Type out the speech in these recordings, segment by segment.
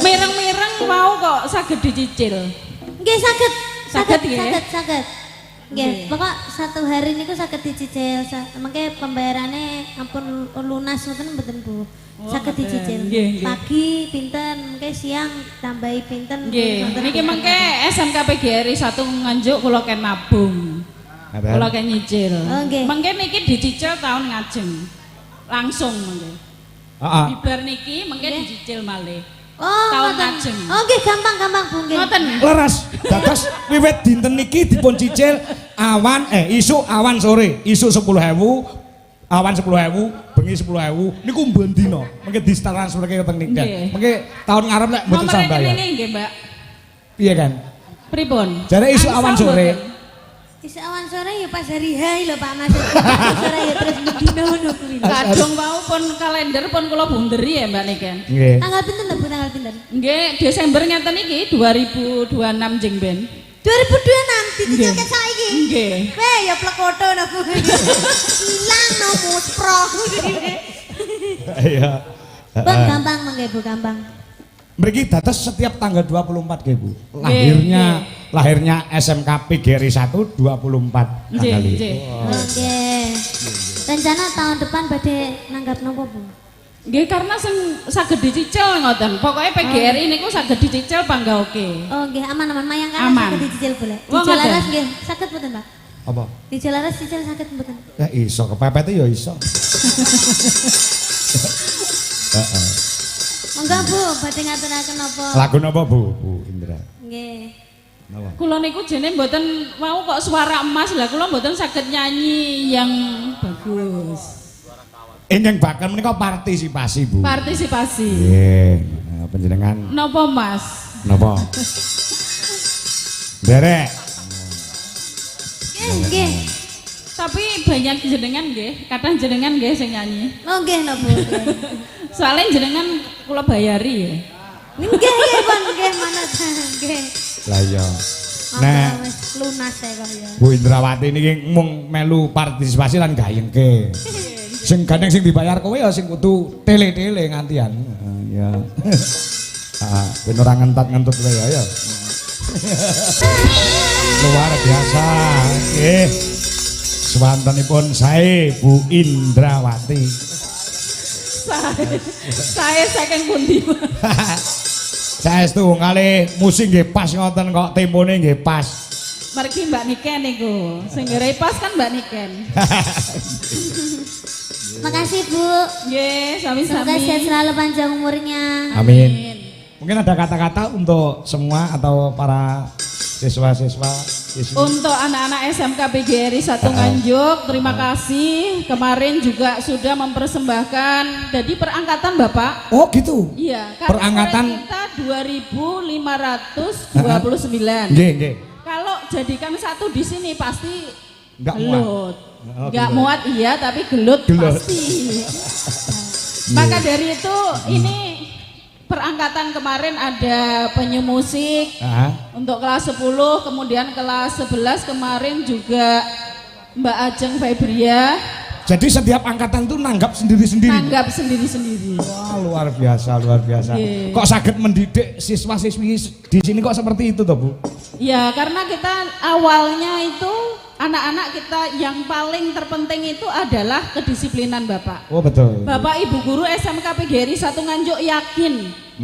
Mireng-mireng mau kok saged dicicil. Nggih saged. Saged nggih. Saged. Nggih, pokok satu hari niku saged dicicil. Mengke pembayarannya ampun lunas ngoten mboten Bu. Saged dicicil. Pagi pinten, mengke siang tambahi pinten. Nggih. Niki mengke SMK PGRI 1 Nganjuk kula ken nabung. Kula ken nyicil. Mengke niki dicicil tahun ngajeng. Langsung mengke. Bibar niki mengke dicicil malih. Tahun ngajeng. Oh nggih gampang Bu nggih. Ngoten. Leres. Dados wiwit dinten niki dipun cicil isuk awan sore, isuk 10.000, awan 10.000, bengi 10.000. Niku mben dina. Mengke ditransferke teng niku. Mengke tahun ngarep nek mboten sambayar. Nomor rekening nggih, Mbak. Piye kan? Pripun? Jare isuk awan sore. Isuk awan sore ya pas hari hai lho Pak Mas. Sore ya terus dina ngono kuwi. Kadung wau pun kalender pun kula bunderi ya Mbak Niken. Nggih. Tanggal pinten lho Bu, tanggal pinten? Nggih, Desember ngeten iki 2026 jeng ben. 2026 dicicil saiki. Nggih. Weh ya plekoto no Bu. Ilang no muspro. Iya. Bang gampang mengke Bu, gampang. Mriki dados setiap tanggal 24 nggih Bu. Lahirnya SMK PGRI 1 24 tanggal itu. Oke. Rencana tahun depan badhe nanggap nopo Bu? Nggih karena sing saged dicicil ngoten. Pokoke PGRI niku saged dicicil pangga oke. Oh nggih aman-aman mayang kan saged dicicil boleh. Dicicil laras nggih saged mboten Pak? Apa? Dicicil laras cicil saged mboten? Ya iso kepepet ya iso. Heeh. Monggo Bu, badhe ngaturaken napa? Lagu napa Bu Indra? Nggih. Napa? Kula niku jene mboten mau kok suara emas lah kula mboten saged nyanyi yang bagus. Yang bakal menika partisipasi Bu. Partisipasi. Nggih, panjenengan. Napa Mas? Napa? Derek. Nggih. Tapi banyak jenengan nggih, kadang jenengan nggih sing nyanyi. Oh nggih napa? Soalnya jenengan kula bayari ya. Nggih Pun nggih manut nggih. Lah iya. Nek lunas ya kok ya. Bu Indrawati niki mung melu partisipasi lan gayengke. Sing gandeng sing dibayar kowe ya sing kudu tele-tele ngantian. Ya. Ben ora ngentot-ngentot kowe ya. Luar biasa. Nggih. Swantenipun sae Bu Indrawati. Saya saking pundi. Saestu kalih musik nggih pas ngoten kok tempone nggih pas. Mergi Mbak Niken niku. Sing ngere pas kan Mbak Niken. Makasih Bu. Nggih, sami-sami. Semoga sehat selalu panjang umurnya. Amin. Mungkin ada kata-kata untuk semua atau para siswa-siswa di sini. Untuk anak-anak SMK PGRI 1 Nganjuk, terima kasih. Kemarin juga sudah mempersembahkan jadi perangkatan Bapak. Oh gitu. Iya, Perangkatan kita 2529. Nggih, nggih. Kalau jadikan satu di sini pasti Enggak muat. gelut. Oh, Enggak gelut. muat iya, tapi gelut. Pasti. Maka dari itu ini perangkatan kemarin ada penyu musik untuk kelas 10, kemudian kelas 11 kemarin juga Mbak Ajeng Febria. Jadi setiap angkatan itu nanggap sendiri-sendiri. Nanggap sendiri-sendiri. Wah, luar biasa, luar biasa. Yeah. Kok sakit mendidik siswa-siswi di sini kok seperti itu toh, Bu? Ya, karena kita awalnya itu anak-anak kita yang paling terpenting itu adalah kedisiplinan Bapak. Oh, betul. Bapak Ibu Guru SMK PGRI 1 Nganjuk yakin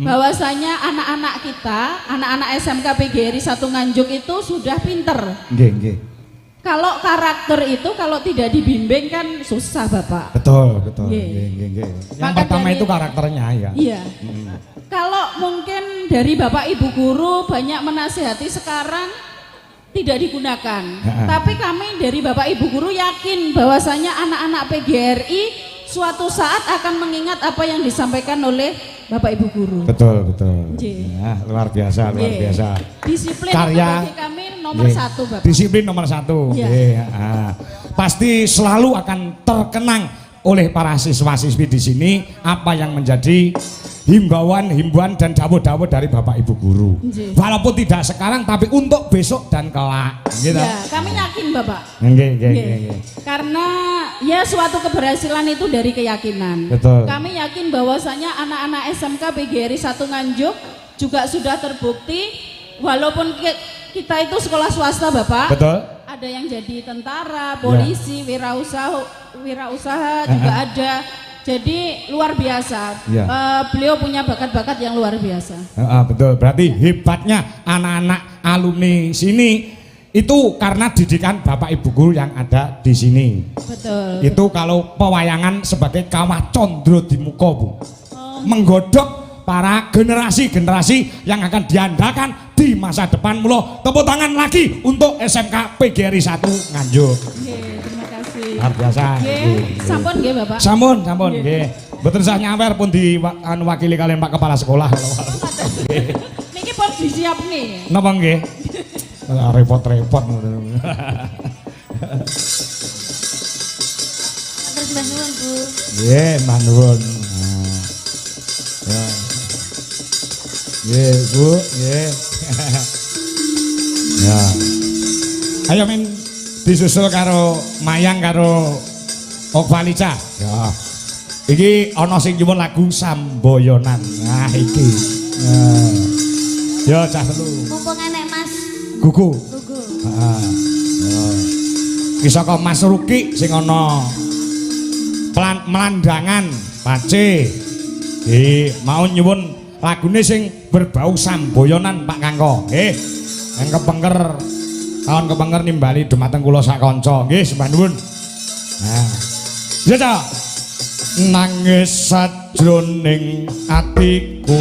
bahwasanya anak-anak kita, anak-anak SMK PGRI 1 Nganjuk itu sudah pinter. Nggih, nggih. Kalau karakter itu kalau tidak dibimbing kan susah Bapak. Betul, betul. Nggih. Nggih, nggih, nggih. Yang Maka pertama dari- itu karakternya ya. Iya. Kalau mungkin dari Bapak Ibu Guru banyak menasihati sekarang tidak digunakan. Tapi kami dari Bapak Ibu Guru yakin bahwasanya anak-anak PGRI suatu saat akan mengingat apa yang disampaikan oleh Bapak Ibu Guru. Betul, betul. Nggih. Ya, luar biasa, luar Nggih. biasa. Disiplin Karya. itu bagi kami nomor Nggih. 1 Bapak. Disiplin nomor 1. Iya. Nggih, pasti selalu akan terkenang oleh para siswa-siswi di sini apa yang menjadi himbauan dan dawuh-dawuh dari Bapak Ibu Guru. Nggih. Walaupun tidak sekarang tapi untuk besok dan kelak. Gitu. Ya, kami yakin Bapak. Nggih, nggih, Nggih. nggih. Karena ya suatu keberhasilan itu dari keyakinan. Betul. Kami yakin bahwasanya anak-anak SMK PGRI 1 Nganjuk juga sudah terbukti walaupun kita itu sekolah swasta Bapak. Betul. Ada yang jadi tentara, polisi, wirausaha juga ada. Jadi luar biasa. Ya. Beliau punya bakat-bakat yang luar biasa. Betul. Berarti hebatnya anak-anak alumni sini itu karena didikan Bapak Ibu guru yang ada di sini. Betul. Itu kalau pewayangan sebagai kawah condro di muka Bu. Menggodok para generasi-generasi yang akan diandalkan di masa depan. Mula tepuk tangan lagi untuk SMK PGRI 1 Nganjuk. Terima kasih. Luar biasa. Sampun nggih Bapak. Sampun nggih. Mboten usah nyawer pun diwakili kalian Pak Kepala Sekolah. Niki pun disiapne. Napa nggih? Repot-repot. Terus Mbah Nuwun, Bu. Nggih, Mbah Nuwun. Ya. Nggih, Bu, nggih. Ya. Ayo men disusul karo Mayang karo Okvalica. Ya. Iki ana sing nyuwun lagu Samboyonan. Nah iki. Ya cah telu. Mumpung enek Mas Gugu. Gugu. Heeh. Ki saka Mas Ruki sing ana melandangan Pace. Mau nyuwun lagune sing berbau Samboyonan Pak Kangko. Nggih. Yang kepengker kawan kepengker nimbali dumateng kula sak kanca. Nggih, sembah nuwun. Nah. Ya ta. Nangis sajroning atiku.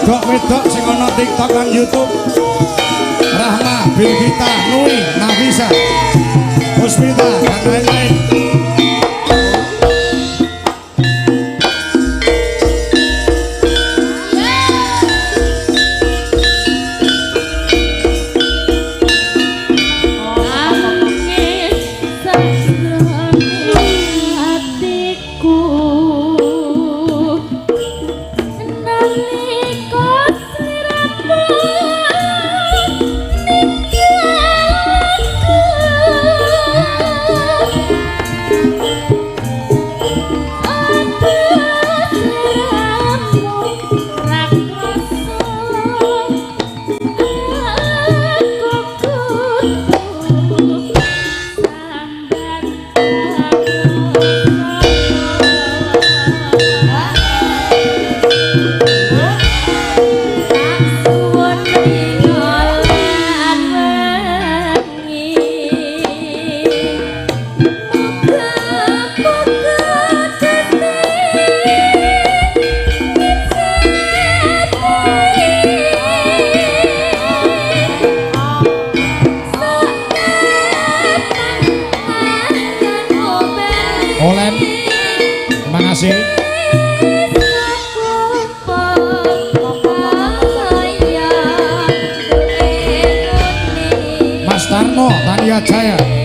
Nalika wedok sing ana TikTok lan YouTube. Rahma, Bilgita, Nui, Nafisa, Puspita, dan lain-lain. Aku Olen. Terima kasih. Mas Tarno, Tania Jaya.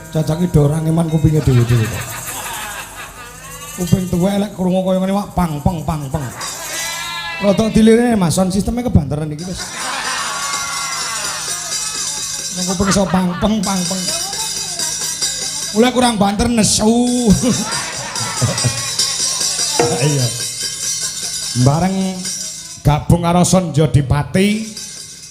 Cacaki dorang iman kupinge dhewe-dhewe. Kuping tuwek lek krungu kaya ngene wak pang peng pang peng. Rodok dilirene Mas, sound sistemnya kebanteran iki wis. Nang kuping iso pang peng pang peng. Mulai kurang banter nesu. Iya. Bareng gabung karo Sonjo Dipati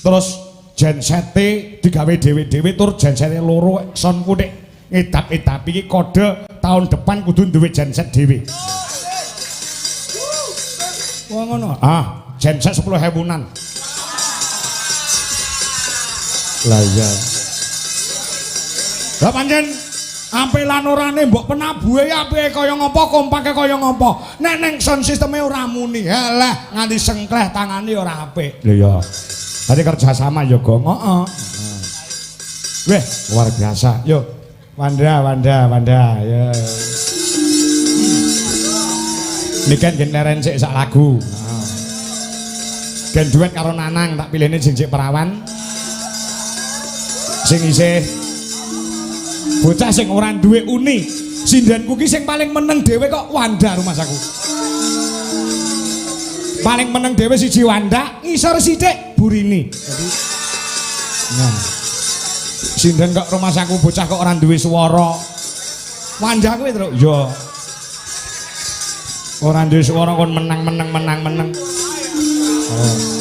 terus gensete digawe dhewe-dhewe tur gensete loro sonku nek ngedap-edap iki kode tahun depan kudu duwe genset dhewe. Wah ngono. Ah, genset 10.000-an. Lah iya. Lah pancen ampe lan orane mbok penabuhe apike kaya ngopo kompake kaya ngopo. Nek ning sound sisteme ora muni. Halah nganti sengkleh tangane ora apik. Lho ya. Tadi kerjasama ya Gong. Heeh. Weh, luar biasa. Yo. Wanda. Ya. Niken gen leren sik sak lagu. Gen duet karo Nanang tak pilihne Jinjik Perawan. Sing isih bocah sing ora duwe uni. Sindenku ki sing paling meneng dhewe kok Wanda rumah saku. Paling meneng dhewe siji Wanda, ngisor sithik Burini. Jadi nah. Sinden kok rumah saku bocah kok ora duwe swara. Wanda kuwi terus yo. Ora duwe swara kon menang. Oh.